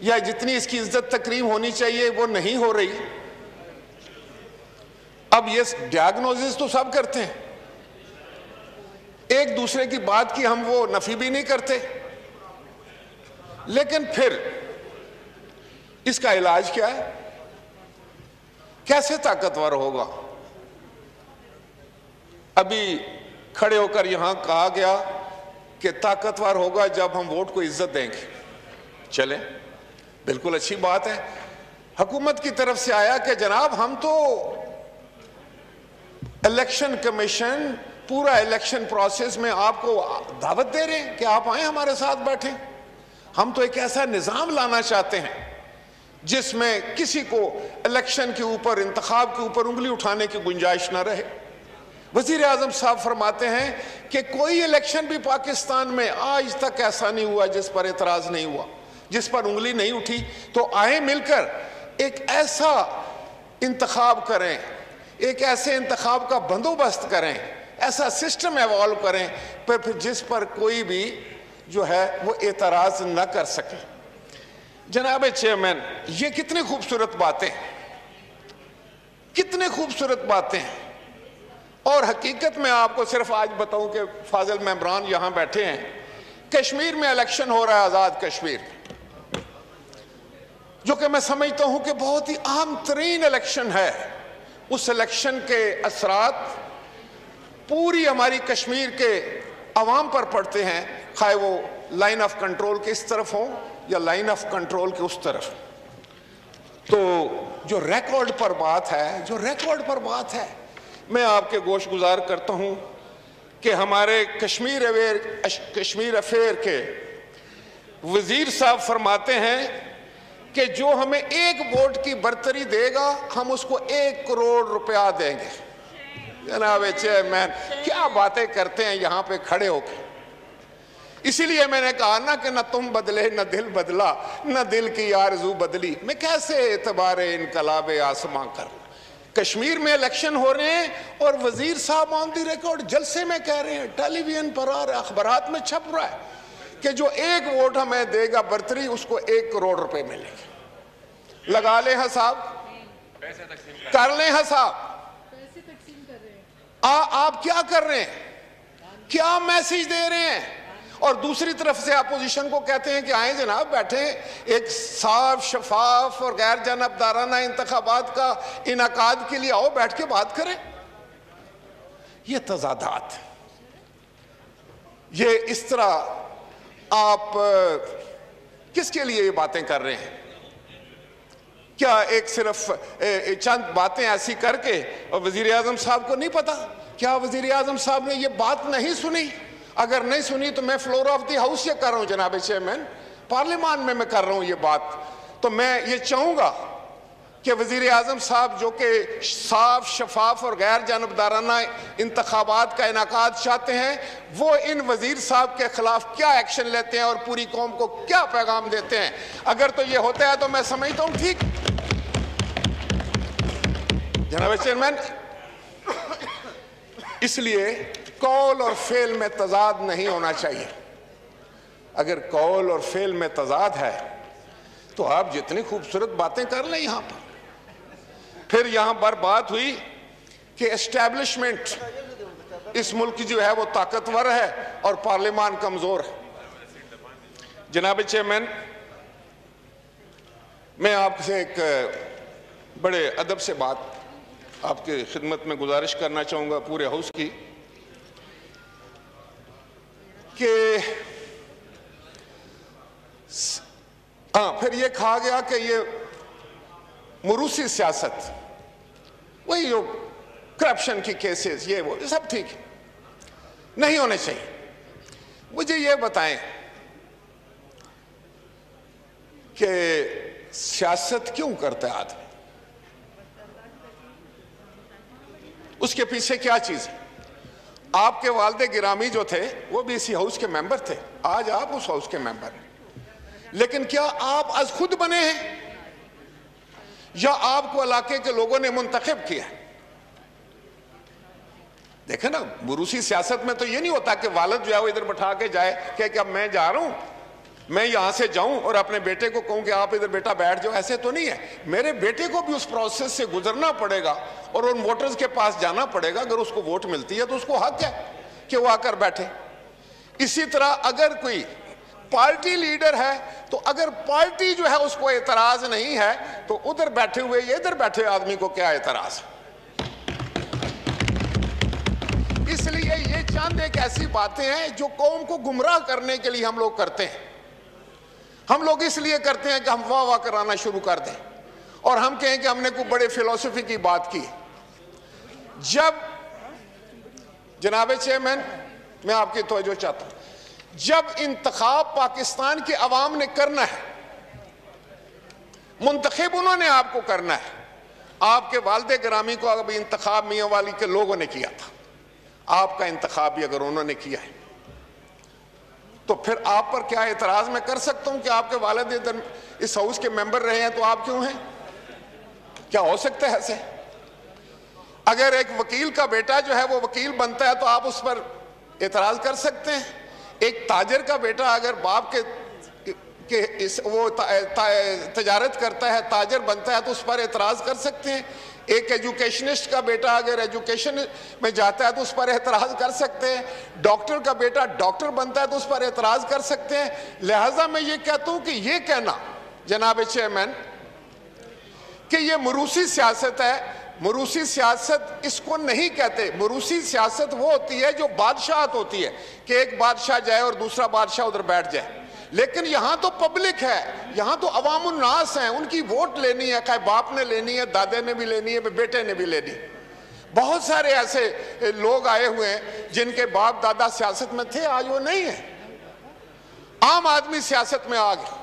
یا جتنی اس کی عزت تکریم ہونی چاہیے وہ نہیں ہو رہی. اب یہ ڈیاگنوزس تو سب کرتے ہیں, ایک دوسرے کی بات کی ہم وہ نفی بھی نہیں کرتے, لیکن پھر اس کا علاج کیا ہے؟ کیسے طاقتور ہوگا؟ ابھی کھڑے ہو کر یہاں کہا گیا کہ طاقتور ہوگا جب ہم ووٹ کو عزت دیں گے. چلیں, بالکل اچھی بات ہے. حکومت کی طرف سے آیا کہ جناب ہم تو الیکشن کمیشن پورا الیکشن پروسیس میں آپ کو دعوت دے رہے ہیں کہ آپ آئیں ہمارے ساتھ بیٹھیں. ہم تو ایک ایسا نظام لانا چاہتے ہیں جس میں کسی کو الیکشن کے اوپر, انتخاب کے اوپر انگلی اٹھانے کی گنجائش نہ رہے. وزیر اعظم صاحب فرماتے ہیں کہ کوئی الیکشن بھی پاکستان میں آج تک ایسا نہیں ہوا جس پر اعتراض نہیں ہوا, جس پر انگلی نہیں اٹھی. تو آئیں مل کر ایک ایسا انتخاب کریں, ایک ایسے انتخاب کا بندوبست کریں, ایسا سسٹم ایوالو کریں پھر جس پر کوئی بھی جو ہے وہ اعتراض نہ کر سکے. جناب چیئرمین, یہ کتنی خوبصورت باتیں, کتنی خوبصورت باتیں ہیں. اور حقیقت میں آپ کو صرف آج بتاؤں کہ فاضل ممبران یہاں بیٹھے ہیں, کشمیر میں الیکشن ہو رہا ہے, آزاد کشمیر, جو کہ میں سمجھتا ہوں کہ بہت ہی اہم ترین الیکشن ہے. اس الیکشن کے اثرات پوری ہماری کشمیر کے عوام پر پڑتے ہیں, خواہ وہ لائن آف کنٹرول کے اس طرف ہوں یا لائن آف کنٹرول کے اس طرف. تو جو ریکارڈ پر بات ہے, میں آپ کے گوش گزار کرتا ہوں کہ ہمارے کشمیر افیئر کے وزیر صاحب فرماتے ہیں کہ جو ہمیں 1 ووٹ کی برتری دے گا ہم اس کو 1 کروڑ روپیہ دیں گے. جناب چیئرمین, کیا باتیں کرتے ہیں یہاں پہ کھڑے ہو کے. اسی لیے میں نے کہا نا کہ نہ تم بدلے نہ دل بدلا, نہ دل کی آرزو بدلی, میں کیسے اعتبار انقلاب آسماں کر. کشمیر میں الیکشن ہو رہے ہیں اور وزیر صاحب آن دی ریکارڈ جلسے میں کہہ رہے ہیں, ٹیلی ویژن پر آ رہا ہے, اخبارات میں چھپ رہا ہے کہ جو 1 ووٹ ہمیں دے گا برتری اس کو 1 کروڑ روپے ملے گے. لگا لیں حساب, کر لیں حساب. آپ کیا کر رہے ہیں, کیا میسیج دے رہے ہیں؟ اور دوسری طرف سے اپوزیشن کو کہتے ہیں کہ آئیں جناب بیٹھیں, ایک صاف شفاف اور غیر جانبدارانہ انتخابات کا انعقاد کے لیے آؤ, بیٹھ کے بات کریں. یہ تضادات, یہ اس طرح آپ کس کے لیے یہ باتیں کر رہے ہیں؟ کیا ایک صرف چند باتیں ایسی کر کے, اور وزیر اعظم صاحب کو نہیں پتا؟ کیا وزیر اعظم صاحب نے یہ بات نہیں سنی؟ اگر نہیں سنی تو میں فلور آف دی ہاؤس یہ کر رہا ہوں جناب چیئرمین, پارلیمان میں کر رہا ہوں یہ بات. تو میں یہ چاہوں گا کہ وزیر اعظم صاحب جو کہ صاف شفاف اور غیر جانبدارانہ انتخابات کا انعقاد چاہتے ہیں, وہ ان وزیر صاحب کے خلاف کیا ایکشن لیتے ہیں اور پوری قوم کو کیا پیغام دیتے ہیں. اگر تو یہ ہوتا ہے تو میں سمجھتا ہوں ٹھیک. جناب چیئرمین, اس لیے قول اور فعل میں تضاد نہیں ہونا چاہیے. اگر قول اور فعل میں تضاد ہے تو آپ جتنی خوبصورت باتیں کر لیں یہاں پر. پھر یہاں پر بات ہوئی کہ اسٹیبلشمنٹ اس ملک کی جو ہے وہ طاقتور ہے اور پارلیمان کمزور ہے. جناب چیئرمین, میں آپ سے ایک بڑے ادب سے بات آپ کی خدمت میں گزارش کرنا چاہوں گا پورے ہاؤس کی, کہ پھر یہ کہا گیا کہ یہ موروثی سیاست, وہی جو کرپشن کی کیسز, یہ وہ سب ٹھیک ہے, نہیں ہونے چاہیے. مجھے یہ بتائیں کہ سیاست کیوں کرتا ہے آدمی, اس کے پیچھے کیا چیز ہے؟ آپ کے والد گرامی جو تھے وہ بھی اسی ہاؤس کے ممبر تھے, آج آپ اس ہاؤس کے ممبر ہیں, لیکن کیا آپ از خود بنے ہیں یا آپ کو علاقے کے لوگوں نے منتخب کیا؟ دیکھیں نا, موروثی سیاست میں تو یہ نہیں ہوتا کہ والد جو ہے وہ ادھر بٹھا کے جائے کہ اب میں جا رہا ہوں میں یہاں سے جاؤں اور اپنے بیٹے کو کہوں کہ آپ ادھر بیٹا بیٹھ جاؤ، ایسے تو نہیں ہے. میرے بیٹے کو بھی اس پروسیس سے گزرنا پڑے گا اور ان ووٹرز کے پاس جانا پڑے گا. اگر اس کو ووٹ ملتی ہے تو اس کو حق ہے کہ وہ آ کر بیٹھے. اسی طرح اگر کوئی پارٹی لیڈر ہے تو اگر پارٹی جو ہے اس کو اعتراض نہیں ہے تو ادھر بیٹھے ہوئے یا ادھر بیٹھے آدمی کو کیا اعتراض ہے؟ اس لیے یہ چند ایک ایسی باتیں ہیں جو قوم کو گمراہ کرنے کے لیے ہم لوگ کرتے ہیں. ہم لوگ اس لیے کرتے ہیں کہ ہم واہ واہ کرانا شروع کر دیں اور ہم کہیں کہ ہم نے کوئی بڑے فلسفی کی بات کی. جب جناب چیئرمین میں آپ کی توجہ چاہتا ہوں، جب انتخاب پاکستان کے عوام نے کرنا ہے، منتخب انہوں نے آپ کو کرنا ہے. آپ کے والد گرامی کو ابھی انتخاب میاں والی کے لوگوں نے کیا تھا، آپ کا انتخاب بھی اگر انہوں نے کیا ہے تو پھر آپ پر کیا اعتراض میں کر سکتا ہوں کہ آپ کے والد ادھر اس ہاؤس کے ممبر رہے ہیں تو آپ کیوں ہیں؟ کیا ہو سکتا ہے ایسے؟ اگر ایک وکیل کا بیٹا جو ہے وہ وکیل بنتا ہے تو آپ اس پر اعتراض کر سکتے ہیں. ایک تاجر کا بیٹا اگر باپ کے وہ تجارت کرتا ہے، تاجر بنتا ہے تو اس پر اعتراض کر سکتے ہیں. ایک ایجوکیشنسٹ کا بیٹا اگر ایجوکیشن میں جاتا ہے تو اس پر اعتراض کر سکتے ہیں. ڈاکٹر کا بیٹا ڈاکٹر بنتا ہے تو اس پر اعتراض کر سکتے ہیں. لہٰذا میں یہ کہتا ہوں کہ یہ کہنا جناب چیئرمین کہ یہ موروثی سیاست ہے، موروثی سیاست اس کو نہیں کہتے. موروثی سیاست وہ ہوتی ہے جو بادشاہت ہوتی ہے کہ ایک بادشاہ جائے اور دوسرا بادشاہ ادھر بیٹھ جائے. لیکن یہاں تو پبلک ہے، یہاں تو عوام الناس ہیں، ان کی ووٹ لینی ہے، خواہ باپ نے لینی ہے، دادے نے بھی لینی ہے، بیٹے نے بھی لینی. بہت سارے ایسے لوگ آئے ہوئے ہیں جن کے باپ دادا سیاست میں تھے، آج وہ نہیں ہیں. عام آدمی سیاست میں آ گئے.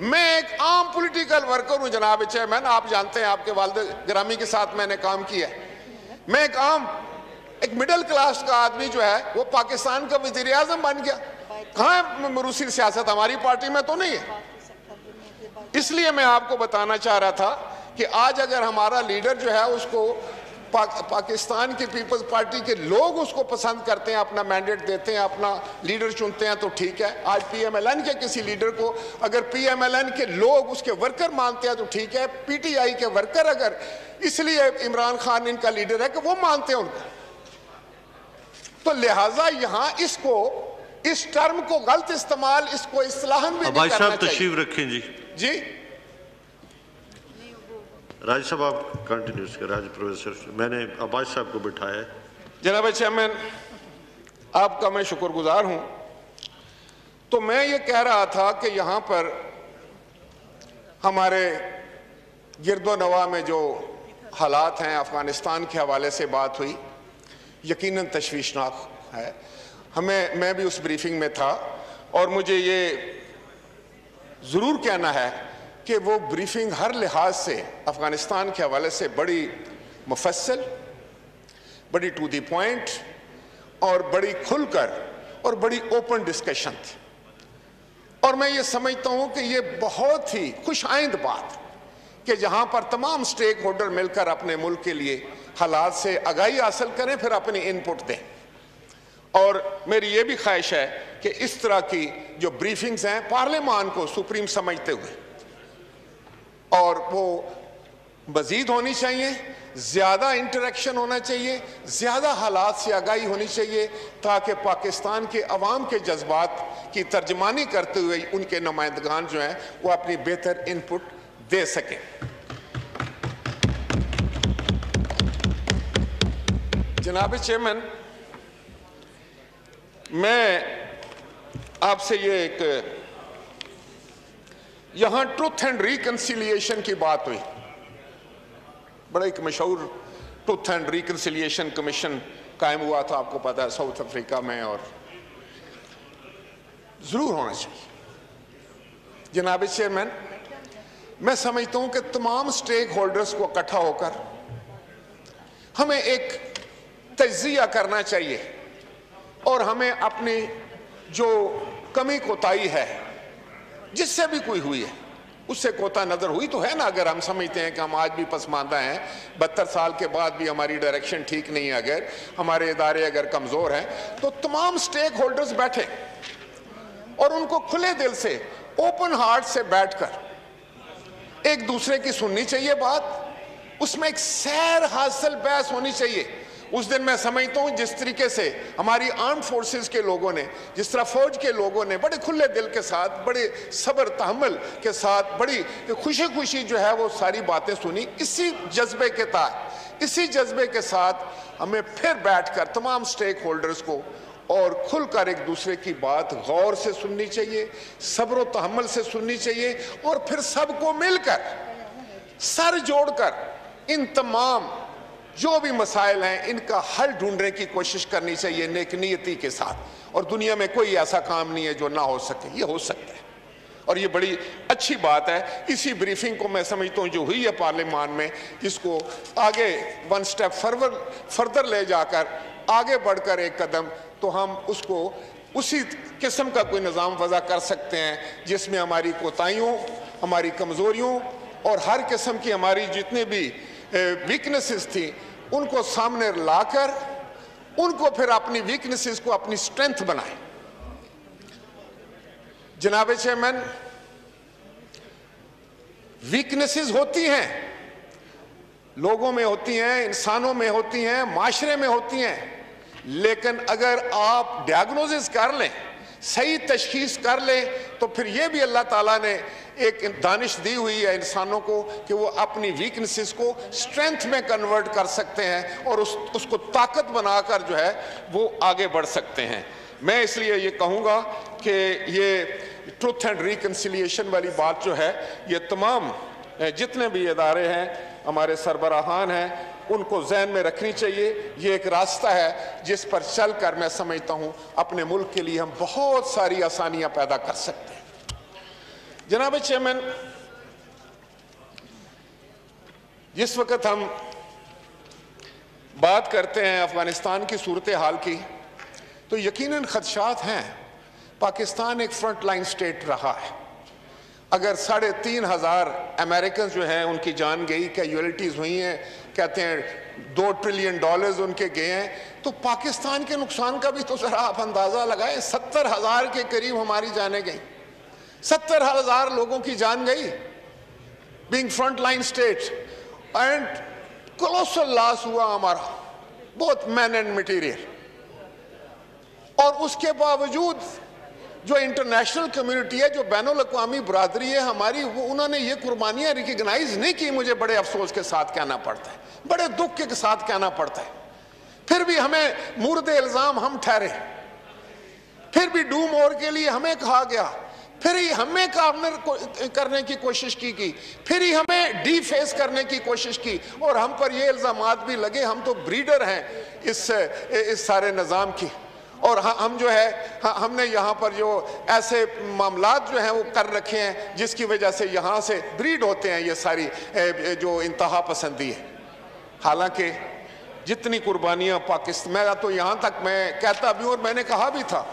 میں ایک عام پولیٹیکل ورکر ہوں جناب چیئرمین، آپ جانتے ہیں، آپ کے والد گرامی کے ساتھ میں نے کام کیا ہے. میں ایک مڈل کلاس کا آدمی جو ہے وہ پاکستان کا وزیر اعظم بن گیا. کہاں ہے موروثی سیاست؟ ہماری پارٹی میں تو نہیں ہے. اس لیے میں آپ کو بتانا چاہ رہا تھا کہ آج اگر ہمارا لیڈر جو ہے اس کو پاکستان کی پیپلز پارٹی کے لوگ اس کو پسند کرتے ہیں، اپنا مینڈیٹ دیتے ہیں، اپنا لیڈر چنتے ہیں تو ٹھیک ہے. آج پی ایم ایل این کے کسی لیڈر کو اگر پی ایم ایل این کے لوگ اس کے ورکر مانتے ہیں تو ٹھیک ہے. پی ٹی آئی کے ورکر اگر اس لیے عمران خان ان کا لیڈر ہے کہ وہ مانتے ہیں ان کو، تو لہٰذا یہاں اس ٹرم کو غلط استعمال، اس کو اصلاحاً بھی نہیں کرنا چاہیے. صاحب تشریف رکھیں جی راج صاحب آپ کنٹینیوز کریں. راج پروفیسر میں نے عباس صاحب کو بٹھایا ہے. جناب چیئرمین آپ کا میں شکر گزار ہوں. تو میں یہ کہہ رہا تھا کہ یہاں پر ہمارے گرد و نواح میں جو حالات ہیں، افغانستان کے حوالے سے بات ہوئی، یقیناً تشویشناک ہے. میں بھی اس بریفنگ میں تھا اور مجھے یہ ضرور کہنا ہے کہ وہ بریفنگ ہر لحاظ سے افغانستان کے حوالے سے بڑی مفصل، بڑی ٹو دی پوائنٹ اور بڑی کھل کر اور بڑی اوپن ڈسکشن تھی. اور میں یہ سمجھتا ہوں کہ یہ بہت ہی خوش آئند بات کہ جہاں پر تمام سٹیک ہولڈر مل کر اپنے ملک کے لیے حالات سے آگاہی حاصل کریں، پھر اپنی ان پٹ دیں. اور میری یہ بھی خواہش ہے کہ اس طرح کی جو بریفنگز ہیں پارلیمان کو سپریم سمجھتے ہوئے اور وہ مزید ہونی چاہیے، زیادہ انٹریکشن ہونا چاہیے، زیادہ حالات سے آگاہی ہونی چاہیے تاکہ پاکستان کے عوام کے جذبات کی ترجمانی کرتے ہوئے ان کے نمائندگان جو ہیں وہ اپنی بہتر ان پٹ دے سکیں. جناب چیئرمین میں آپ سے یہ ایک یہاں ٹروتھ اینڈ ریکنسیلیشن کی بات ہوئی. بڑا ایک مشہور ٹروتھ اینڈ ریکنسیلیشن کمیشن قائم ہوا تھا، آپ کو پتا ہے، ساؤتھ افریقہ میں، اور ضرور ہونا چاہیے. جناب چیئرمین میں سمجھتا ہوں کہ تمام سٹیک ہولڈرز کو اکٹھا ہو کر ہمیں ایک تجزیہ کرنا چاہیے اور ہمیں اپنی جو کمی کوتاہی ہے، جس سے بھی کوئی ہوئی ہے، اس سے کوتا نظر ہوئی تو ہے نا. اگر ہم سمجھتے ہیں کہ ہم آج بھی پسماندہ ہیں، 72 سال کے بعد بھی ہماری ڈائریکشن ٹھیک نہیں ہے، اگر ہمارے ادارے اگر کمزور ہیں، تو تمام سٹیک ہولڈرز بیٹھے اور ان کو کھلے دل سے اوپن ہارٹ سے بیٹھ کر ایک دوسرے کی سننی چاہیے بات، اس میں ایک سیر حاصل بحث ہونی چاہیے۔ اس دن میں سمجھتا ہوں جس طریقے سے ہماری آرمڈ فورسز کے لوگوں نے، جس طرح فوج کے لوگوں نے بڑے کھلے دل کے ساتھ، بڑے صبر تحمل کے ساتھ، بڑی خوشی خوشی جو ہے وہ ساری باتیں سنی، اسی جذبے کے تحت، اسی جذبے کے ساتھ ہمیں پھر بیٹھ کر تمام سٹیک ہولڈرز کو اور کھل کر ایک دوسرے کی بات غور سے سننی چاہیے، صبر و تحمل سے سننی چاہیے، اور پھر سب کو مل کر سر جوڑ کر ان تمام جو بھی مسائل ہیں ان کا حل ڈھونڈنے کی کوشش کرنی چاہیے نیک نیتی کے ساتھ۔ اور دنیا میں کوئی ایسا کام نہیں ہے جو نہ ہو سکے، یہ ہو سکتا ہے، اور یہ بڑی اچھی بات ہے۔ اسی بریفنگ کو میں سمجھتا ہوں جو ہوئی ہے پارلیمان میں، جس کو آگے ون سٹیپ فردر لے جا کر آگے بڑھ کر ایک قدم، تو ہم اس کو اسی قسم کا کوئی نظام وضع کر سکتے ہیں جس میں ہماری کوتاہیوں، ہماری کمزوریوں اور ہر قسم کی ہماری جتنے بھی ویکنسز تھی ان کو سامنے لا کر ان کو پھر اپنی ویکنسز کو اپنی سٹرینتھ بنائیں۔ جناب چیئرمین، ویکنسز ہوتی ہیں، لوگوں میں ہوتی ہیں، انسانوں میں ہوتی ہیں، معاشرے میں ہوتی ہیں، لیکن اگر آپ ڈیاگنوزز کر لیں، صحیح تشخیص کر لیں، تو پھر یہ بھی اللہ تعالیٰ نے ایک دانش دی ہوئی ہے انسانوں کو کہ وہ اپنی ویکنسز کو سٹرینتھ میں کنورٹ کر سکتے ہیں اور اس کو طاقت بنا کر جو ہے وہ آگے بڑھ سکتے ہیں۔ میں اس لیے یہ کہوں گا کہ یہ ٹروتھ اینڈ ریکنسیلیشن والی بات جو ہے یہ تمام جتنے بھی ادارے ہیں، ہمارے سربراہان ہیں، ان کو ذہن میں رکھنی چاہیے۔ یہ ایک راستہ ہے جس پر چل کر میں سمجھتا ہوں اپنے ملک کے لیے ہم بہت ساری آسانیاں پیدا کر سکتے ہیں۔ جناب چیئرمین، جس وقت ہم بات کرتے ہیں افغانستان کی صورتحال کی تو یقیناً خدشات ہیں۔ پاکستان ایک فرنٹ لائن سٹیٹ رہا ہے۔ اگر 3,500 امریکنز جو ہیں ان کی جان گئی، کیجویلٹیز ہوئی ہیں، کہتے ہیں $2 ٹریلین ان کے گئے ہیں، تو پاکستان کے نقصان کا بھی تو ذرا آپ اندازہ لگائیں۔ 70,000 کے قریب ہماری جانیں گئیں، 70,000 لوگوں کی جان گئی being front line state, and colossal loss ہوا ہمارا، بہت مین اینڈ مٹیریل۔ اور اس کے باوجود جو انٹرنیشنل کمیونٹی ہے، جو بین الاقوامی برادری ہے ہماری، انہوں نے یہ قربانیاں ریکگنائز نہیں کی۔ مجھے بڑے افسوس کے ساتھ کہنا پڑتا ہے، بڑے دکھ کے ساتھ کہنا پڑتا ہے۔ پھر بھی ہمیں مورد الزام ہم ٹھہرے، پھر بھی ڈو مور کے لیے ہمیں کہا گیا، پھر ہی ہمیں کارنر کرنے کی کوشش کی گئی، پھر ہی ہمیں ڈی فیس کرنے کی کوشش کی، اور ہم پر یہ الزامات بھی لگے ہم تو بریڈر ہیں اس سارے نظام کی، اور ہم جو ہے ہم نے یہاں پر جو ایسے معاملات جو ہیں وہ کر رکھے ہیں جس کی وجہ سے یہاں سے بریڈ ہوتے ہیں یہ ساری جو انتہا پسندی ہے۔ حالانکہ جتنی قربانیاں پاکستان، میں تو یہاں تک میں کہتا بھی ہوں اور میں نے کہا بھی تھا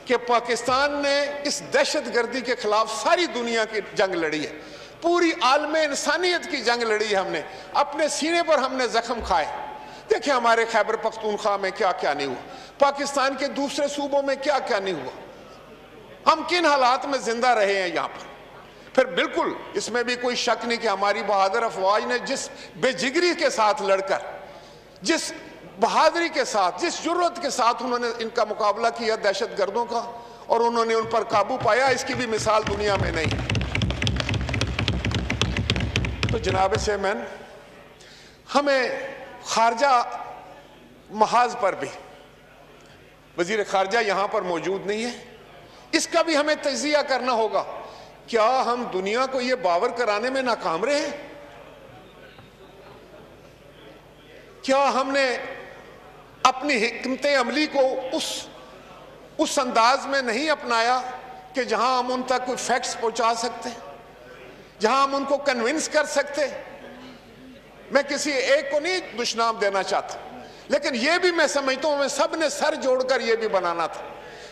کہ پاکستان نے اس دہشت گردی کے خلاف ساری دنیا کی جنگ لڑی ہے، پوری عالم انسانیت کی جنگ لڑی ہے، ہم نے اپنے سینے پر ہم نے زخم کھائے۔ دیکھیں ہمارے خیبر پختونخوا میں کیا کیا نہیں ہوا، پاکستان کے دوسرے صوبوں میں کیا کیا نہیں ہوا، ہم کن حالات میں زندہ رہے ہیں یہاں پر۔ پھر بالکل اس میں بھی کوئی شک نہیں کہ ہماری بہادر افواج نے جس بے جگری کے ساتھ لڑ کر، جس بہادری کے ساتھ، جس جرأت کے ساتھ انہوں نے ان کا مقابلہ کیا دہشت گردوں کا، اور انہوں نے ان پر قابو پایا، اس کی بھی مثال دنیا میں نہیں۔ تو جناب چیئرمین، ہمیں خارجہ محاذ پر بھی، وزیر خارجہ یہاں پر موجود نہیں ہے، اس کا بھی ہمیں تجزیہ کرنا ہوگا۔ کیا ہم دنیا کو یہ باور کرانے میں ناکام رہے ہیں؟ کیا ہم نے اپنی حکمت عملی کو اس انداز میں نہیں اپنایا کہ جہاں ہم ان تک کوئی فیکٹس پہنچا سکتے، جہاں ہم ان کو کنونس کر سکتے؟ میں کسی ایک کو نہیں دشنام دینا چاہتا، لیکن یہ بھی میں سمجھتا ہوں ہمیں سب نے سر جوڑ کر یہ بھی بنانا تھا،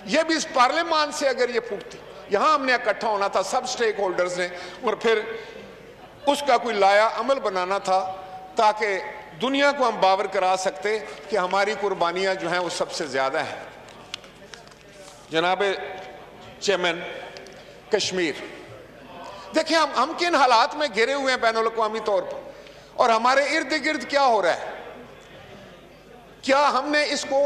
یہ بھی اس پارلیمان سے اگر یہ پھوٹتی، یہاں ہم نے اکٹھا ہونا تھا سب سٹیک ہولڈرز نے، اور پھر اس کا کوئی لایا عمل بنانا تھا تاکہ دنیا کو ہم باور کرا سکتے کہ ہماری قربانیاں جو ہیں وہ سب سے زیادہ ہیں۔ جناب چیئرمین، کشمیر دیکھیں ہم کن حالات میں گھرے ہوئے ہیں بین الاقوامی طور پر، اور ہمارے ارد گرد کیا ہو رہا ہے. کیا ہم نے اس کو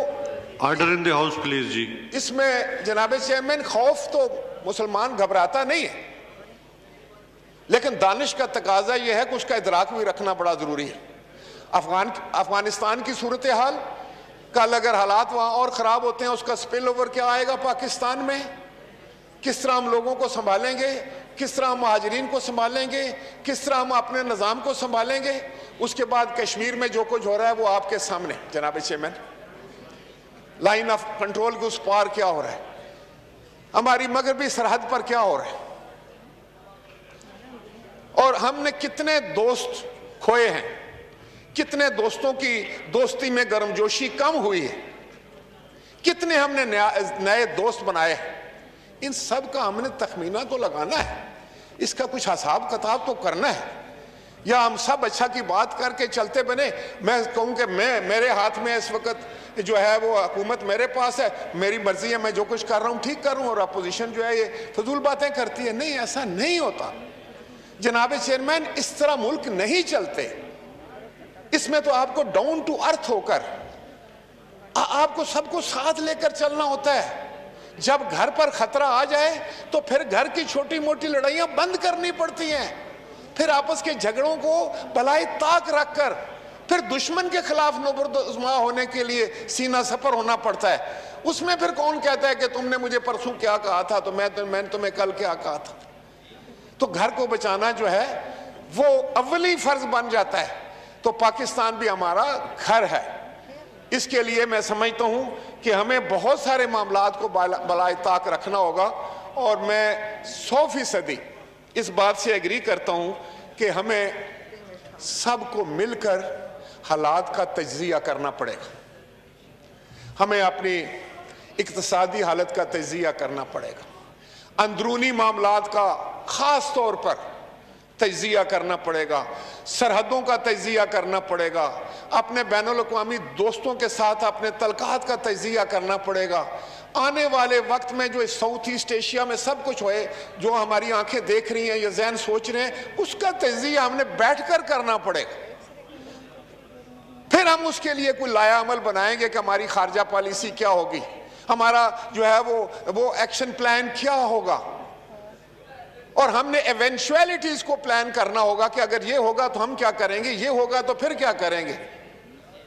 order in the house please جی. اس میں جناب چیئرمین خوف تو مسلمان گھبراتا نہیں ہے، لیکن دانش کا تقاضا یہ ہے کہ اس کا ادراک بھی رکھنا بڑا ضروری ہے. افغانستان کی صورتحال، کل اگر حالات وہاں اور خراب ہوتے ہیں اس کا سپل اوور کیا آئے گا پاکستان میں، کس طرح ہم لوگوں کو سنبھالیں گے، کس طرح ہم مہاجرین کو سنبھالیں گے، کس طرح ہم اپنے نظام کو سنبھالیں گے. اس کے بعد کشمیر میں جو کچھ ہو رہا ہے وہ آپ کے سامنے جناب چیئرمین، لائن آف کنٹرول کے اس پار کیا ہو رہا ہے، ہماری مغربی سرحد پر کیا ہو رہا ہے، اور ہم نے کتنے دوست کھوئے ہیں، کتنے دوستوں کی دوستی میں گرمجوشی کم ہوئی ہے، کتنے ہم نے نئے دوست بنائے ہیں. ان سب کا ہم نے تخمینہ تو لگانا ہے، اس کا کچھ حساب کتاب تو کرنا ہے. یا ہم سب اچھا کی بات کر کے چلتے بنے. میں کہوں کہ میرے ہاتھ میں اس وقت جو ہے وہ حکومت میرے پاس ہے، میری مرضی ہے، میں جو کچھ کر رہا ہوں ٹھیک کر رہا ہوں، اور اپوزیشن جو ہے یہ فضول باتیں کرتی ہے. نہیں، ایسا نہیں ہوتا جناب چیئرمین، اس طرح ملک نہیں چلتے. اس میں تو آپ کو ڈاؤن ٹو ارتھ ہو کر آپ کو سب کو ساتھ لے کر چلنا ہوتا ہے. جب گھر پر خطرہ آ جائے تو پھر گھر کی چھوٹی موٹی لڑائیاں بند کرنی پڑتی ہیں، پھر آپس کے جھگڑوں کو بلائے طاق رکھ کر پھر دشمن کے خلاف نبردآزما ہونے کے لیے سینہ سپر ہونا پڑتا ہے. اس میں پھر کون کہتا ہے کہ تم نے مجھے پرسوں کیا کہا تھا تو میں نے تمہیں کل کیا کہا تھا. تو گھر کو بچانا جو ہے وہ اولی فرض بن جاتا ہے. تو پاکستان بھی ہمارا گھر ہے. اس کے لیے میں سمجھتا ہوں کہ ہمیں بہت سارے معاملات کو بالائے طاق رکھنا ہوگا، اور میں 100% اس بات سے ایگری کرتا ہوں کہ ہمیں سب کو مل کر حالات کا تجزیہ کرنا پڑے گا. ہمیں اپنی اقتصادی حالت کا تجزیہ کرنا پڑے گا، اندرونی معاملات کا خاص طور پر تجزیہ کرنا پڑے گا، سرحدوں کا تجزیہ کرنا پڑے گا، اپنے بین الاقوامی دوستوں کے ساتھ اپنے تعلقات کا تجزیہ کرنا پڑے گا. آنے والے وقت میں جو ساؤتھ ایسٹ ایشیا میں سب کچھ ہوئے، جو ہماری آنکھیں دیکھ رہی ہیں یا ذہن سوچ رہے ہیں، اس کا تجزیہ ہم نے بیٹھ کر کرنا پڑے گا. پھر ہم اس کے لیے کوئی لایا عمل بنائیں گے کہ ہماری خارجہ پالیسی کیا ہوگی، ہمارا جو ہے وہ ایکشن پلان کیا ہوگا، اور ہم نے ایونچویلٹیز کو پلان کرنا ہوگا کہ اگر یہ ہوگا تو ہم کیا کریں گے، یہ ہوگا تو پھر کیا کریں گے.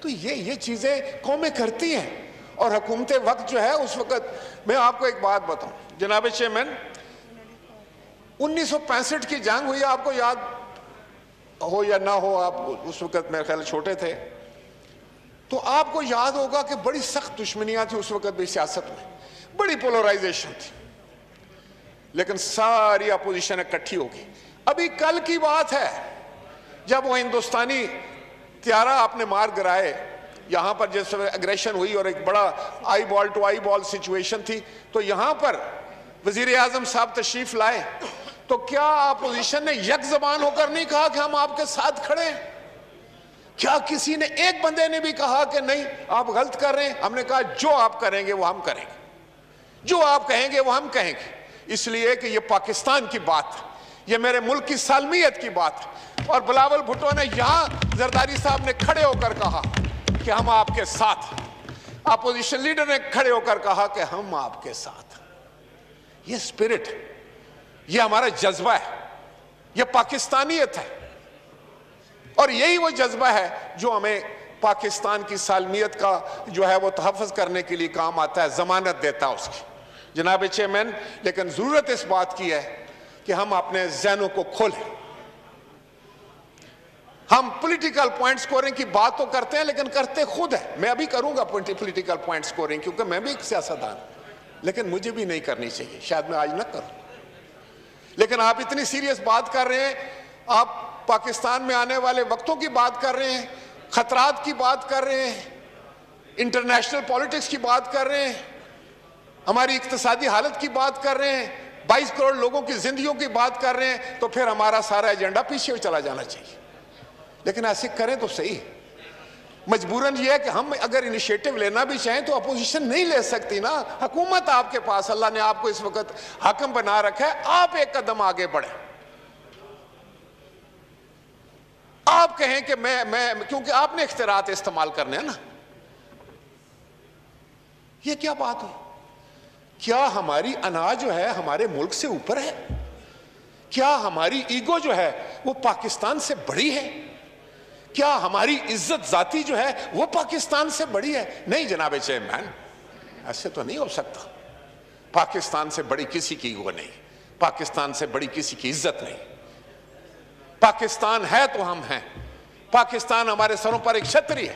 تو یہ چیزیں قومیں کرتی ہیں. اور حکومت وقت جو ہے اس وقت میں آپ کو ایک بات بتاؤں جناب چیئرمین، 1965 کی جنگ ہوئی، آپ کو یاد ہو یا نہ ہو، آپ اس وقت میرے خیال چھوٹے تھے، تو آپ کو یاد ہوگا کہ بڑی سخت دشمنیاں تھی اس وقت بھی سیاست میں، بڑی پولرائزیشن تھی، لیکن ساری اپوزیشن اکٹھی ہوگی. ابھی کل کی بات ہے جب وہ ہندوستانی طیارہ آپ نے مار گرائے یہاں پر، جس وقت اگریشن ہوئی اور ایک بڑا آئی بال ٹو آئی بال سچویشن تھی، تو یہاں پر وزیر اعظم صاحب تشریف لائے، تو کیا اپوزیشن نے یک زبان ہو کر نہیں کہا کہ ہم آپ کے ساتھ کھڑے ہیں؟ کیا کسی نے ایک بندے نے بھی کہا کہ نہیں آپ غلط کر رہے ہیں؟ ہم نے کہا جو آپ کریں گے وہ ہم کریں گے، جو آپ کہیں گے وہ ہم کہیں گے. اس لیے کہ یہ پاکستان کی بات ہے، یہ میرے ملک کی سالمیت کی بات ہے. اور بلاول بھٹو نے یہاں زرداری صاحب نے کھڑے ہو کر کہا کہ ہم آپ کے ساتھ، اپوزیشن لیڈر نے کھڑے ہو کر کہا کہ ہم آپ کے ساتھ. یہ سپرٹ، یہ ہمارا جذبہ ہے، یہ پاکستانیت ہے، اور یہی وہ جذبہ ہے جو ہمیں پاکستان کی سالمیت کا جو ہے وہ تحفظ کرنے کے لیے کام آتا ہے، ضمانت دیتا ہے اس کی. جناب چیئرمین، لیکن ضرورت اس بات کی ہے کہ ہم اپنے ذہنوں کو کھولیں. ہم پولیٹیکل پوائنٹ سکورنگ کی بات تو کرتے ہیں لیکن کرتے خود ہیں. میں ابھی کروں گا پولیٹیکل پوائنٹ سکورنگ کیونکہ میں بھی ایک سیاستدان ہوں، لیکن مجھے بھی نہیں کرنی چاہیے، شاید میں آج نہ کروں. لیکن آپ اتنی سیریس بات کر رہے ہیں، آپ پاکستان میں آنے والے وقتوں کی بات کر رہے ہیں، خطرات کی بات کر رہے ہیں، انٹرنیشنل پالیٹکس کی بات کر رہے ہیں، ہماری اقتصادی حالت کی بات کر رہے ہیں، 22 کروڑ لوگوں کی زندگیوں کی بات کر رہے ہیں، تو پھر ہمارا سارا ایجنڈا پیچھے چلا جانا چاہیے. لیکن ایسے کریں تو صحیح. مجبوراً یہ ہے کہ ہم اگر انیشیٹو لینا بھی چاہیں تو اپوزیشن نہیں لے سکتی نا. حکومت آپ کے پاس، اللہ نے آپ کو اس وقت حاکم بنا رکھا ہے، آپ ایک قدم آگے بڑھیں. آپ کہیں کہ میں کیونکہ آپ نے اختراعات استعمال کرنے ہیں نا. یہ کیا بات ہوئی؟ کیا ہماری انا جو ہے ہمارے ملک سے اوپر ہے؟ کیا ہماری ایگو جو ہے وہ پاکستان سے بڑی ہے؟ کیا ہماری عزت ذاتی جو ہے وہ پاکستان سے بڑی ہے؟ نہیں جناب چیئرمین، ایسے تو نہیں ہو سکتا. پاکستان سے بڑی کسی کی ایگو نہیں، پاکستان سے بڑی کسی کی عزت نہیں. پاکستان ہے تو ہم ہیں. پاکستان ہمارے سروں پر ایک چھتری ہے.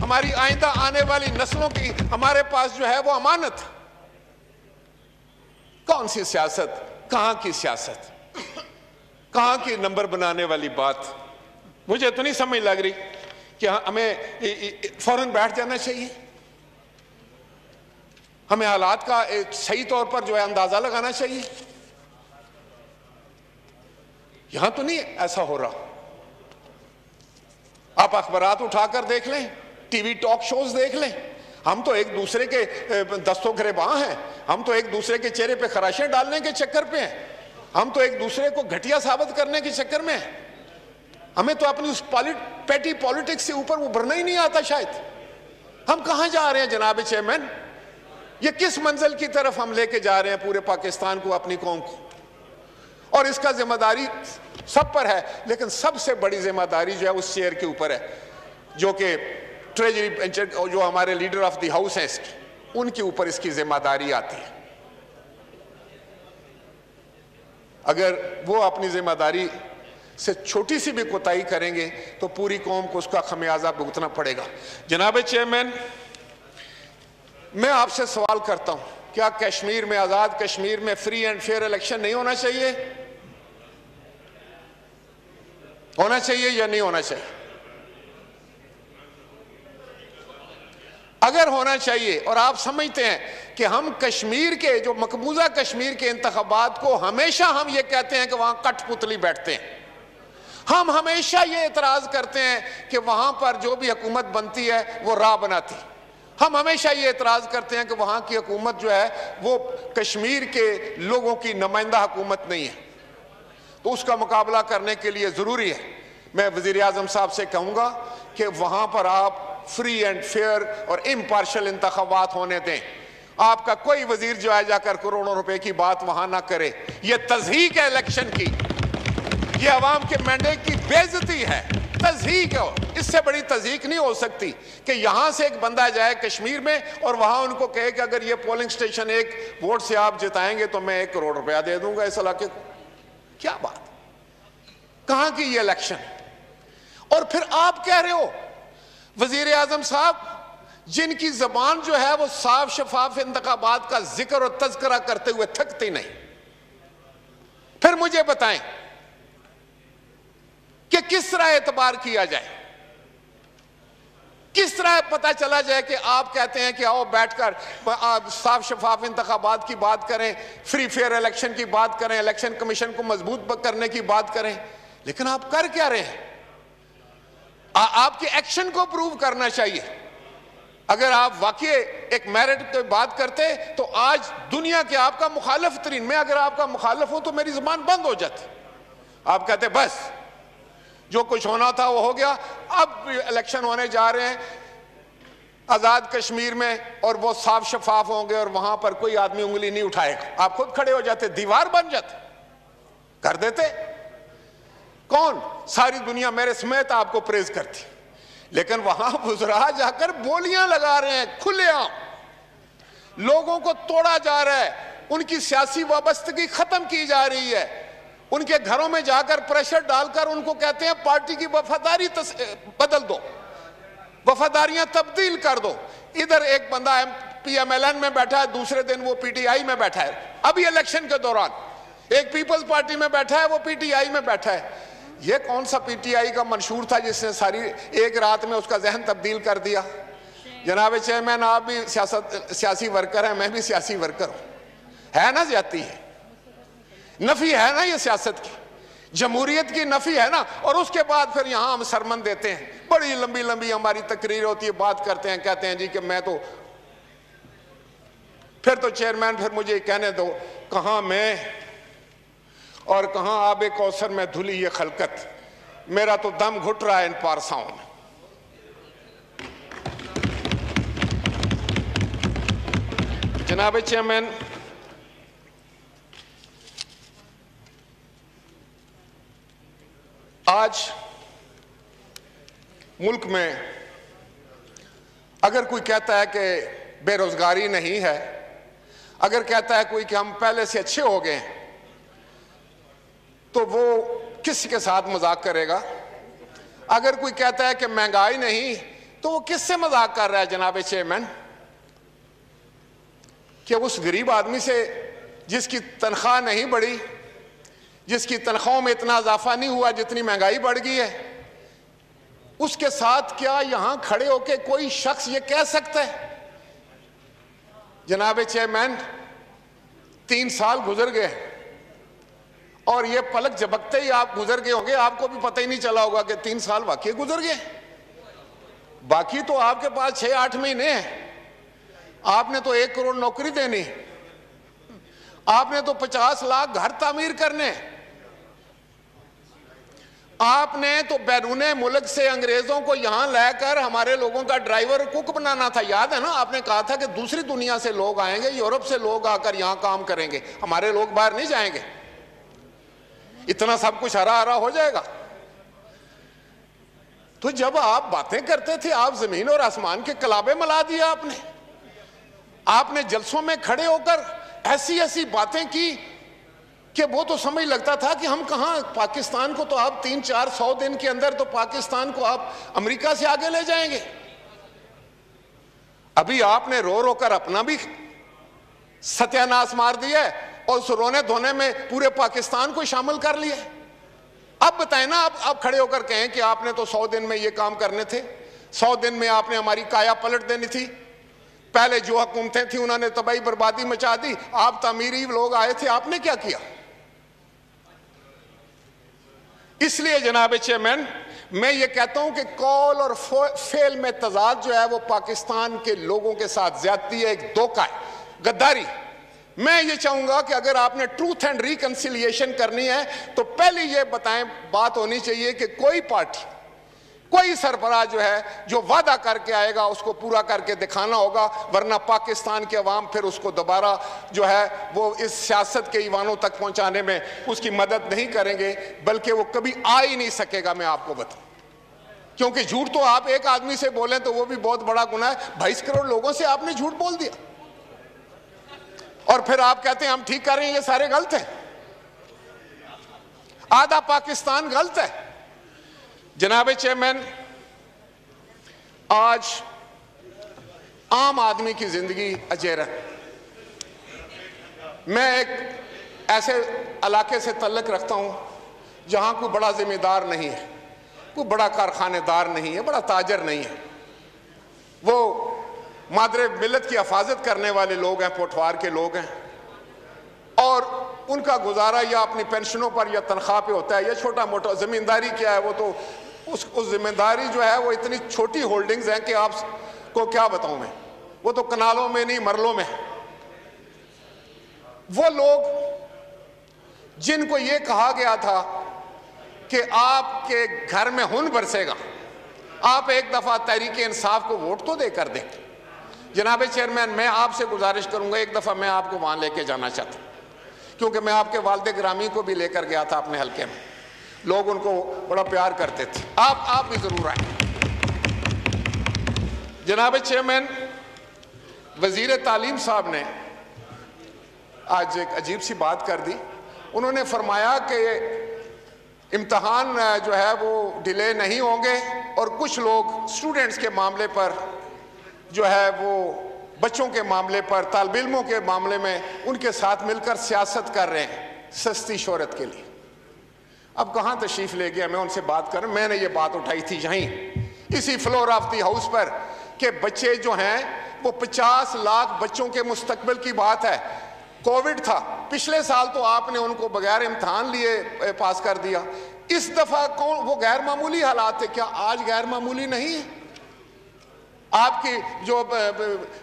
ہماری آئندہ آنے والی نسلوں کی ہمارے پاس جو ہے وہ امانت ہے. کون سی سیاست، کہاں کی سیاست، کہاں کی نمبر بنانے والی بات؟ مجھے تو نہیں سمجھ لگ رہی کہ ہمیں فوراً بیٹھ جانا چاہیے. ہمیں حالات کا صحیح طور پر جو ہے اندازہ لگانا چاہیے. یہاں تو نہیں ایسا ہو رہا. آپ اخبارات اٹھا کر دیکھ لیں، ٹی وی ٹاک شوز دیکھ لیں. ہم تو ایک دوسرے کے دستوں گریباں ہیں. ہم تو ایک دوسرے کے چہرے پہ خراشیں ڈالنے کے چکر پہ ہیں. ہم تو ایک دوسرے کو گھٹیا ثابت کرنے کے چکر میں ہیں. ہمیں تو اپنی اس پیٹی پالیٹکس سے اوپر ابھرنا ہی نہیں آتا شاید. ہم کہاں جا رہے ہیں جناب چیئرمین؟ یہ کس منزل کی طرف ہم لے کے جا رہے ہیں پورے پاکستان کو، اپنی قوم کو؟ اور اس کا ذمہ داری سب پر ہے، لیکن سب سے بڑی ذمہ داری جو ہے اس چیئر کے اوپر ہے جو کہ ٹریجری جو ہمارے لیڈر آف دی ہاؤس ہیں، ان کے اوپر اس کی ذمہ داری آتی ہے. اگر وہ اپنی ذمہ داری سے چھوٹی سی بھی کوتاہی کریں گے تو پوری قوم کو اس کا خمیازہ بھگتنا پڑے گا. جناب چیئرمین، میں آپ سے سوال کرتا ہوں، کیا کشمیر میں، آزاد کشمیر میں فری اینڈ فیئر الیکشن نہیں ہونا چاہیے؟ ہونا چاہیے یا نہیں ہونا چاہیے؟ اگر ہونا چاہیے اور آپ سمجھتے ہیں کہ ہم کشمیر کے جو مقبوضہ کشمیر کے انتخابات کو ہمیشہ ہم یہ کہتے ہیں کہ وہاں کٹ پتلی بیٹھتے ہیں، ہم ہمیشہ یہ اعتراض کرتے ہیں کہ وہاں پر جو بھی حکومت بنتی ہے وہ راہ بناتی، ہم ہمیشہ یہ اعتراض کرتے ہیں کہ وہاں کی حکومت جو ہے وہ کشمیر کے لوگوں کی نمائندہ حکومت نہیں ہے، تو اس کا مقابلہ کرنے کے لیے ضروری ہے. میں وزیر اعظم صاحب سے کہوں گا کہ وہاں پر آپ فری اینڈ فیئر اور امپارشل انتخابات ہونے دیں. آپ کا کوئی وزیر جو ہے جا کر کروڑوں روپے کی بات وہاں نہ کرے. یہ تضحیک ہے الیکشن کی، یہ عوام کے مینڈیٹ کی بے عزتی ہے، تضحیک ہے. اس سے بڑی تضحیک نہیں ہو سکتی کہ یہاں سے ایک بندہ جائے کشمیر میں اور وہاں ان کو کہے کہ اگر یہ پولنگ سٹیشن ایک ووٹ سے آپ جتائیں گے تو میں 1 کروڑ روپیہ دے دوں گا اس علاقے کو. کیا بات، کہاں کی یہ الیکشن؟ اور پھر آپ کہہ رہے ہو وزیر اعظم صاحب جن کی زبان جو ہے وہ صاف شفاف انتخابات کا ذکر اور تذکرہ کرتے ہوئے تھکتی نہیں. پھر مجھے بتائیں کہ کس طرح اعتبار کیا جائے، کس طرح پتہ چلا جائے کہ آپ کہتے ہیں کہ آؤ بیٹھ کر صاف شفاف انتخابات کی بات کریں، فری فیئر الیکشن کی بات کریں، الیکشن کمیشن کو مضبوط کرنے کی بات کریں، لیکن آپ کر کیا رہے ہیں؟ آپ کے ایکشن کو پروو کرنا چاہیے. اگر آپ واقعی ایک میرٹ کی بات کرتے تو آج دنیا کے آپ کا مخالف ترین، میں اگر آپ کا مخالف ہوں تو میری زبان بند ہو جاتی. آپ کہتے بس جو کچھ ہونا تھا وہ ہو گیا، اب الیکشن ہونے جا رہے ہیں آزاد کشمیر میں اور وہ صاف شفاف ہوں گے اور وہاں پر کوئی آدمی انگلی نہیں اٹھائے گا. آپ خود کھڑے ہو جاتے، دیوار بن جاتے، کر دیتے. کون؟ ساری دنیا میرے سمیت آپ کو پریز کرتی. لیکن وہاں وزراء جا کر بولیاں لگا رہے ہیں کھلے عام، لوگوں کو توڑا جا رہا ہے، ان کی سیاسی وابستگی ختم کی جا رہی ہے، ان کے گھروں میں جا کر پریشر ڈال کر ان کو کہتے ہیں پارٹی کی وفاداری بدل دو، وفاداریاں تبدیل کر دو. ادھر ایک بندہ پی ایم ایل این میں بیٹھا ہے، دوسرے دن وہ پی ٹی آئی میں بیٹھا ہے. ابھی الیکشن کے دوران ایک پیپلز پارٹی میں بیٹھا ہے، وہ پی ٹی آئی میں بیٹھا ہے. یہ کون سا پی ٹی آئی کا منشور تھا جس نے ساری ایک رات میں اس کا ذہن تبدیل کر دیا؟ جناب چیئرمین، آپ بھی سیاسی ورکر ہیں، میں بھی سیاسی ورکر ہوں. ہے نا زیادتی ہے، نفی ہے نا یہ سیاست کی، جمہوریت کی نفی ہے نا. اور اس کے بعد پھر یہاں ہم سرمن دیتے ہیں، بڑی لمبی لمبی ہماری تقریر ہوتی ہے، بات کرتے ہیں، کہتے ہیں جی کہ میں تو پھر تو چیئرمین پھر مجھے کہنے دو کہاں میں اور کہاں آب کوثر میں دھلی یہ خلقت. میرا تو دم گھٹ رہا ہے ان پارساؤں میں. جناب چیئرمین، آج ملک میں اگر کوئی کہتا ہے کہ بے روزگاری نہیں ہے، اگر کہتا ہے کوئی کہ ہم پہلے سے اچھے ہو گئے ہیں، تو وہ کس کے ساتھ مذاق کرے گا؟ اگر کوئی کہتا ہے کہ مہنگائی نہیں، تو وہ کس سے مذاق کر رہا ہے جناب چیئرمین؟ کہ اس غریب آدمی سے جس کی تنخواہ نہیں بڑھی، جس کی تنخواہوں میں اتنا اضافہ نہیں ہوا جتنی مہنگائی بڑھ گئی ہے، اس کے ساتھ کیا یہاں کھڑے ہو کے کوئی شخص یہ کہہ سکتا ہے؟ جناب چیئرمین، 3 سال گزر گئے اور یہ پلک جھپکتے ہی آپ گزر گئے ہوں گے، آپ کو بھی پتہ ہی نہیں چلا ہوگا کہ 3 سال واقعی گزر گئے. باقی تو آپ کے پاس 6-8 مہینے ہیں. آپ نے تو 1 کروڑ نوکری دینی، آپ نے تو 50 لاکھ گھر تعمیر کرنے، آپ نے تو بیرون ملک سے انگریزوں کو یہاں لے کر ہمارے لوگوں کا ڈرائیور کوک بنانا تھا. یاد ہے نا؟ آپ نے کہا تھا کہ دوسری دنیا سے لوگ آئیں گے، یورپ سے لوگ آ کر یہاں کام کریں گے، ہمارے لوگ باہر نہیں جائیں گے. اتنا سب کچھ ہرا ہرا ہو جائے گا. تو جب آپ باتیں کرتے تھے، آپ زمین اور آسمان کے کلابے ملا دیا. آپ نے جلسوں میں کھڑے ہو کر ایسی ایسی باتیں کی کہ وہ تو سمجھ لگتا تھا کہ ہم کہاں، پاکستان کو تو آپ 300-400 دن کے اندر تو پاکستان کو آپ امریکہ سے آگے لے جائیں گے. ابھی آپ نے رو رو کر اپنا بھی ستیہ ناش مار دیا ہے اور اس رونے دھونے میں پورے پاکستان کو شامل کر لیا. اب بتائیں نا، آپ کھڑے ہو کر کہیں کہ آپ نے تو 100 دن میں یہ کام کرنے تھے، 100 دن میں آپ نے ہماری کایا پلٹ دینی تھی. پہلے جو حکومتیں تھیں انہوں نے تباہی بربادی مچا دی، آپ تعمیری لوگ آئے تھے، آپ نے کیا کیا؟ اس لیے جناب چیئرمین، میں یہ کہتا ہوں کہ قول اور فعل میں تضاد جو ہے وہ پاکستان کے لوگوں کے ساتھ زیادتی ہے، ایک دھوکہ ہے، غداری. میں یہ چاہوں گا کہ اگر آپ نے ٹروتھ اینڈ ریکنسیلیشن کرنی ہے تو پہلے یہ بتائیں، بات ہونی چاہیے کہ کوئی پارٹی، کوئی سربراہ جو ہے جو وعدہ کر کے آئے گا اس کو پورا کر کے دکھانا ہوگا، ورنہ پاکستان کے عوام پھر اس کو دوبارہ جو ہے وہ اس سیاست کے ایوانوں تک پہنچانے میں اس کی مدد نہیں کریں گے، بلکہ وہ کبھی آ ہی نہیں سکے گا. میں آپ کو بتاؤں، کیونکہ جھوٹ تو آپ ایک آدمی سے بولیں تو وہ بھی بہت بڑا گناہ ہے. 22 کروڑ لوگوں سے آپ نے جھوٹ بول دیا اور پھر آپ کہتے ہیں ہم ٹھیک کر رہے ہیں. یہ سارے غلط ہیں، آدھا پاکستان غلط ہے. جناب چیئرمین، آج عام آدمی کی زندگی اجیر ہے. میں ایک ایسے علاقے سے تعلق رکھتا ہوں جہاں کوئی بڑا ذمہ دار نہیں ہے، کوئی بڑا کارخانے دار نہیں ہے، بڑا تاجر نہیں ہے. وہ مادر ملت کی حفاظت کرنے والے لوگ ہیں، پوٹھوار کے لوگ ہیں، اور ان کا گزارا یا اپنی پینشنوں پر یا تنخواہ پہ ہوتا ہے، یا چھوٹا موٹا زمینداری کیا ہے. وہ تو اس زمینداری جو ہے وہ اتنی چھوٹی ہولڈنگز ہیں کہ آپ کو کیا بتاؤں میں، وہ تو کنالوں میں نہیں مرلوں میں. وہ لوگ جن کو یہ کہا گیا تھا کہ آپ کے گھر میں ہن برسے گا، آپ ایک دفعہ تحریک انصاف کو ووٹ تو دے کر دیں. جناب چیئرمین، میں آپ سے گزارش کروں گا، ایک دفعہ میں آپ کو وہاں لے کے جانا چاہتا ہوں، کیونکہ میں آپ کے والد گرامی کو بھی لے کر گیا تھا اپنے حلقے میں. لوگ ان کو بڑا پیار کرتے تھے. آپ بھی ضرور آئیں. جناب چیئرمین، وزیر تعلیم صاحب نے آج ایک عجیب سی بات کر دی. انہوں نے فرمایا کہ امتحان جو ہے وہ ڈیلے نہیں ہوں گے، اور کچھ لوگ اسٹوڈنٹس کے معاملے پر جو ہے وہ بچوں کے معاملے پر، طالب علموں کے معاملے میں ان کے ساتھ مل کر سیاست کر رہے ہیں سستی شہرت کے لیے. اب کہاں تشریف لے گیا، میں ان سے بات کر رہا ہوں. میں نے یہ بات اٹھائی تھی یہیں اسی فلور آف دی ہاؤس پر کہ بچے جو ہیں وہ 50 لاکھ بچوں کے مستقبل کی بات ہے. کووڈ تھا پچھلے سال تو آپ نے ان کو بغیر امتحان لیے پاس کر دیا. اس دفعہ وہ غیر معمولی حالات تھے، کیا آج غیر معمولی نہیں ہے؟ آپ کی جو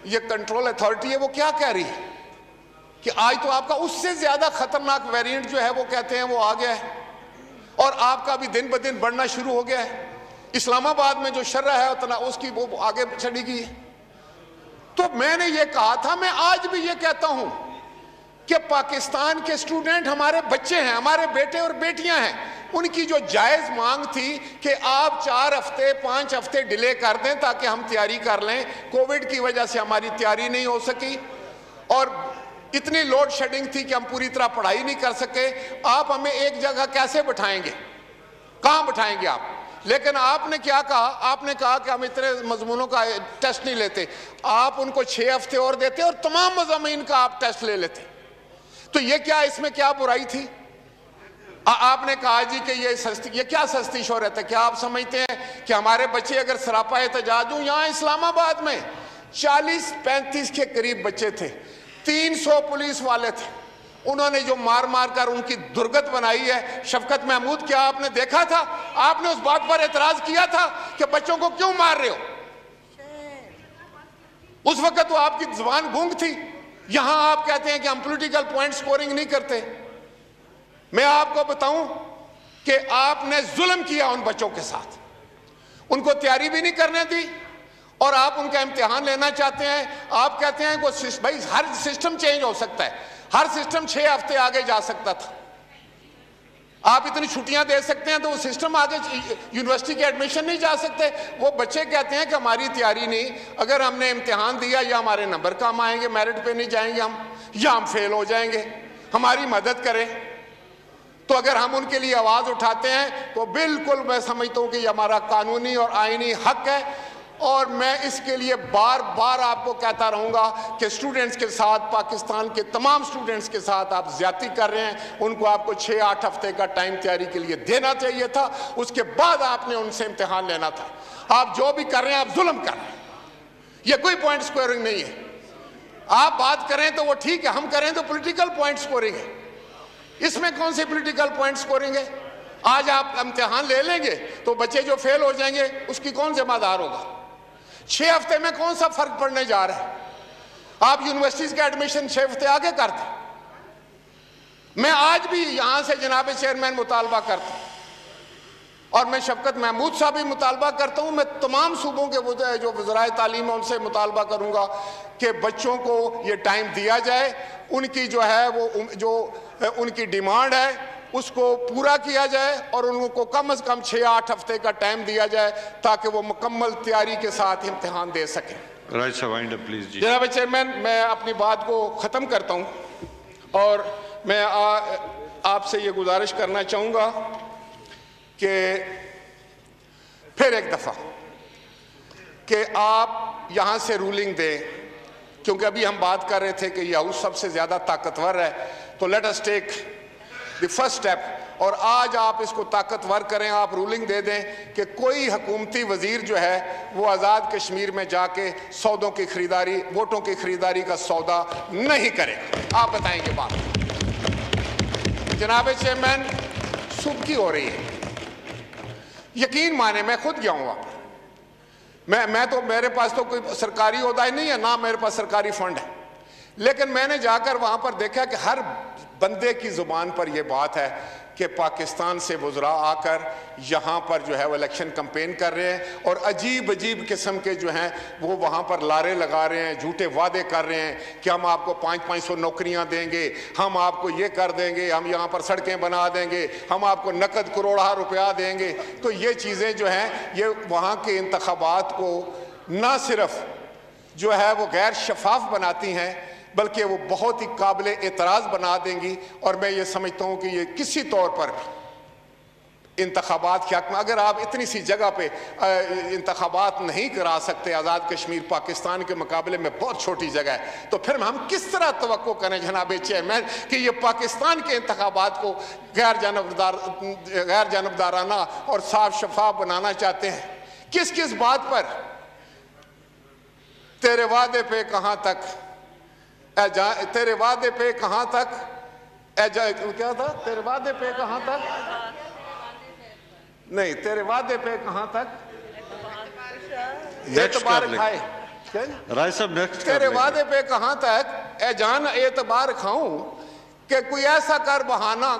یہ کنٹرول اتھارٹی ہے وہ کیا کہہ رہی ہے کہ آج تو آپ کا اس سے زیادہ خطرناک ویریئنٹ جو ہے وہ کہتے ہیں وہ آ گیا ہے. اور آپ کا بھی دن بدن بڑھنا شروع ہو گیا ہے. اسلام آباد میں جو شرح ہے اتنا اس کی وہ آگے چڑھی گئی ہے. تو میں نے یہ کہا تھا, میں آج بھی یہ کہتا ہوں کہ پاکستان کے اسٹوڈنٹ ہمارے بچے ہیں, ہمارے بیٹے اور بیٹیاں ہیں. ان کی جو جائز مانگ تھی کہ آپ 4 ہفتے 5 ہفتے ڈیلے کر دیں تاکہ ہم تیاری کر لیں, کووڈ کی وجہ سے ہماری تیاری نہیں ہو سکی اور اتنی لوڈ شیڈنگ تھی کہ ہم پوری طرح پڑھائی نہیں کر سکے. آپ ہمیں ایک جگہ کیسے بٹھائیں گے, کہاں بٹھائیں گے آپ؟ لیکن آپ نے کیا کہا, آپ نے کہا کہ ہم اتنے مضمونوں کا ٹیسٹ نہیں لیتے. آپ ان کو 6 ہفتے اور دیتے اور تمام مضامین کا آپ ٹیسٹ لے لیتے. تو یہ کیا, اس میں کیا برائی تھی؟ آپ نے کہا جی کہ یہ کیا سستی شہرت ہے. کیا آپ سمجھتے ہیں کہ ہمارے بچے اگر سراپا احتجاج ہوں, یہاں اسلام آباد میں 40-35 کے قریب بچے تھے, 300 پولیس والے تھے, انہوں نے جو مار مار کر ان کی درگت بنائی ہے. شفقت محمود, کیا آپ نے دیکھا تھا؟ آپ نے اس بات پر اعتراض کیا تھا کہ بچوں کو کیوں مار رہے ہو؟ اس وقت تو آپ کی زبان گونگ تھی. یہاں آپ کہتے ہیں کہ ہم پولیٹیکل پوائنٹ سکورنگ نہیں کرتے. میں آپ کو بتاؤں کہ آپ نے ظلم کیا ان بچوں کے ساتھ, ان کو تیاری بھی نہیں کرنے دی اور آپ ان کا امتحان لینا چاہتے ہیں. آپ کہتے ہیں کہ بھائی ہر سسٹم چینج ہو سکتا ہے, ہر سسٹم 6 ہفتے آگے جا سکتا تھا. آپ اتنی چھٹیاں دے سکتے ہیں تو وہ سسٹم آگے, یونیورسٹی کے ایڈمیشن نہیں جا سکتے. وہ بچے کہتے ہیں کہ ہماری تیاری نہیں, اگر ہم نے امتحان دیا یا ہمارے نمبر کم آئیں گے, میرٹ پہ نہیں جائیں گے ہم, یا ہم فیل ہو جائیں گے, ہماری مدد کریں. تو اگر ہم ان کے لیے آواز اٹھاتے ہیں تو بالکل میں سمجھتا ہوں کہ یہ ہمارا قانونی اور آئینی حق ہے. اور میں اس کے لیے بار بار آپ کو کہتا رہوں گا کہ اسٹوڈنٹس کے ساتھ, پاکستان کے تمام اسٹوڈنٹس کے ساتھ آپ زیادتی کر رہے ہیں. ان کو آپ کو 6-8 ہفتے کا ٹائم تیاری کے لیے دینا چاہیے تھا, اس کے بعد آپ نے ان سے امتحان لینا تھا. آپ جو بھی کر رہے ہیں آپ ظلم کر رہے ہیں, یہ کوئی پوائنٹ سکورنگ نہیں ہے. آپ بات کریں تو وہ ٹھیک ہے, ہم کریں تو پولیٹیکل پوائنٹ سکورنگ ہے. اس میں کون سی پولیٹیکل پوائنٹ سکورنگ ہے؟ آج آپ امتحان لے لیں گے تو بچے جو فیل ہو جائیں گے اس کی کون ذمہ دار ہوگا؟ 6 ہفتے میں کون سا فرق پڑنے جا رہا ہے؟ آپ یونیورسٹیز کا ایڈمیشن 6 ہفتے آگے کر دیں. میں آج بھی یہاں سے جناب چیئرمین مطالبہ کرتا ہوں اور میں شفقت محمود صاحب بھی مطالبہ کرتا ہوں. میں تمام صوبوں کے جو وزرائے تعلیم ہیں ان سے مطالبہ کروں گا کہ بچوں کو یہ ٹائم دیا جائے. ان کی جو ہے وہ جو ان کی ڈیمانڈ ہے اس کو پورا کیا جائے اور ان کو کم از کم 6-8 ہفتے کا ٹائم دیا جائے تاکہ وہ مکمل تیاری کے ساتھ امتحان دے سکیں. جناب چیئرمین, میں اپنی بات کو ختم کرتا ہوں اور میں آپ سے یہ گزارش کرنا چاہوں گا کہ پھر ایک دفعہ کہ آپ یہاں سے رولنگ دیں, کیونکہ ابھی ہم بات کر رہے تھے کہ یہ ہاؤس سب سے زیادہ طاقتور ہے. تو let us take the first step اور آج آپ اس کو طاقتور کریں. آپ رولنگ دے دیں کہ کوئی حکومتی وزیر جو ہے وہ آزاد کشمیر میں جا کے سودوں کی خریداری, ووٹوں کی خریداری کا سودا نہیں کرے. آپ بتائیں گے بات. جناب چیئرمین, صبح کی ہو رہی ہے, یقین مانے میں خود گیا ہوں وہاں پر. میں تو, میرے پاس تو کوئی سرکاری عہدہ ہی نہیں ہے, نہ میرے پاس سرکاری فنڈ ہے, لیکن میں نے جا کر وہاں پر دیکھا کہ ہر بندے کی زبان پر یہ بات ہے کہ پاکستان سے وزراء آ کر یہاں پر جو ہے وہ الیکشن کمپین کر رہے ہیں اور عجیب عجیب قسم کے جو ہیں وہ وہاں پر لارے لگا رہے ہیں, جھوٹے وعدے کر رہے ہیں کہ ہم آپ کو 500 نوکریاں دیں گے, ہم آپ کو یہ کر دیں گے, ہم یہاں پر سڑکیں بنا دیں گے, ہم آپ کو نقد کروڑہ روپیہ دیں گے. تو یہ چیزیں جو ہیں یہ وہاں کے انتخابات کو نہ صرف جو ہے وہ غیر شفاف بناتی ہیں بلکہ وہ بہت ہی قابل اعتراض بنا دیں گی. اور میں یہ سمجھتا ہوں کہ یہ کسی طور پر انتخابات کے حق میں, اگر آپ اتنی سی جگہ پہ انتخابات نہیں کرا سکتے, آزاد کشمیر پاکستان کے مقابلے میں بہت چھوٹی جگہ ہے, تو پھر ہم کس طرح توقع کریں جناب چیئرمین کہ یہ پاکستان کے انتخابات کو غیر جانبدارانہ اور صاف شفاف بنانا چاہتے ہیں. کس کس بات پر؟ تیرے وعدے پہ کہاں تک, تیرے وعدے پہ کہاں تک, کیا تھا, تیرے وعدے پہ کہاں تک, نہیں, تیرے وعدے پہ کہاں تک اعتبار کھائے, تیرے وعدے پہ کہاں تک اے جان اعتبار کھاؤں کہ کوئی ایسا کر بہانہ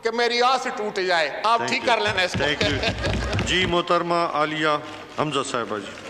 کہ میری آس ٹوٹ جائے. آپ ٹھیک کر لینا اس کو. تھینک یو جی. محترمہ عالیہ حمزہ صاحبہ جی.